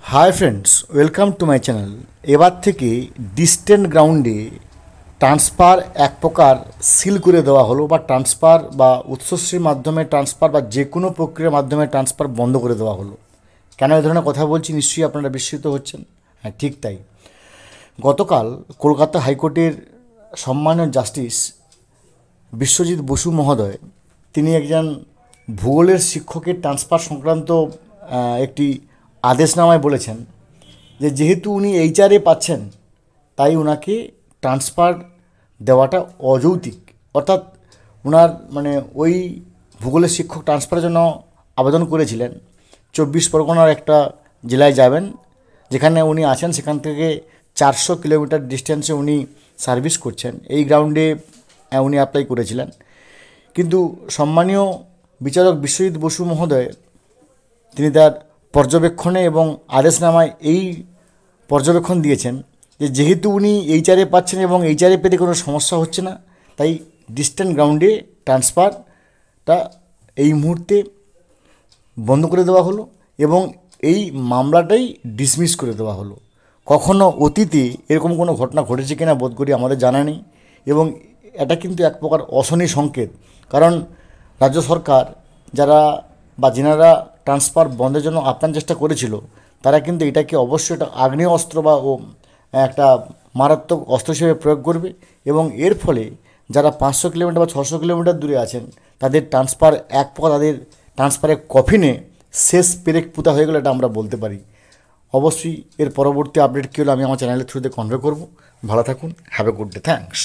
Hi friends, welcome to my channel. এবার থেকে distant গ্রাউন্ডে ট্রান্সফার এক প্রকার সিল করে দেওয়া হলো, বা ট্রান্সফার বা উৎসশ্রীর মাধ্যমে ট্রান্সফার বা যে কোনো প্রক্রিয়ার মাধ্যমে ট্রান্সফার বন্ধ করে দেওয়া হলো। কেন এই ধরনের কথা বলছি নিশ্চয়ই আপনারা বিস্মিত হচ্ছেন। হ্যাঁ, ঠিক তাই। গতকাল কলকাতা হাইকোর্টের সম্মানীয় জাস্টিস বিশ্বজিৎ বসু মহোদয়, তিনি একজন ভূগোলের শিক্ষকের ট্রান্সফার সংক্রান্ত একটি আদেশনামায় বলেছেন যে যেহেতু উনি এইচআরএ পাচ্ছেন, তাই ওনাকে ট্রান্সফার দেওয়াটা অযৌক্তিক। অর্থাৎ ওনার ওই ভূগোলের শিক্ষক ট্রান্সফারের জন্য আবেদন করেছিলেন। 24 পরগনার একটা জেলায় যাবেন, যেখানে উনি আছেন সেখান থেকে 400 কিলোমিটার ডিস্টেন্সে উনি সার্ভিস করছেন। এই গ্রাউন্ডে উনি অ্যাপ্লাই করেছিলেন। কিন্তু সম্মানীয় বিচারক বিশ্বজিৎ বসু মহোদয়, তিনি তার পর্যবেক্ষণে এবং আদেশনামায় এই পর্যবেক্ষণ দিয়েছেন যে যেহেতু উনি এইচআরএ পাচ্ছেন এবং এইচআরএ পেতে কোনো সমস্যা হচ্ছে না, তাই ডিস্টেন্ট গ্রাউন্ডে ট্রান্সফারটা এই মুহূর্তে বন্ধ করে দেওয়া হলো এবং এই মামলাটাই ডিসমিস করে দেওয়া হলো। কখনো অতীতে এরকম কোনো ঘটনা ঘটেছে কিনা বোধ করি আমাদের জানা নেই, এবং এটা কিন্তু এক প্রকার অশনি সংকেত। কারণ রাজ্য সরকার যেনারা ট্রান্সফার বন্ধের জন্য আপ্রাণ চেষ্টা করেছিল, তারা কিন্তু এটাকে অবশ্যই একটা আগ্নেয় অস্ত্র বা একটা মারাত্মক অস্ত্র হিসেবে প্রয়োগ করবে, এবং এর ফলে যারা 500 কিলোমিটার বা 600 কিলোমিটার দূরে আছেন, তাদের ট্রান্সফার এক প্রকার তাদের ট্রান্সফারের কফিনে শেষ পেরেক পুঁতা হয়ে গেলে এটা আমরা বলতে পারি। অবশ্যই এর পরবর্তী আপডেট কী হলো আমি আমার চ্যানেলের থ্রুতে কনভে করব। ভালো থাকুন, have a good day, thanks.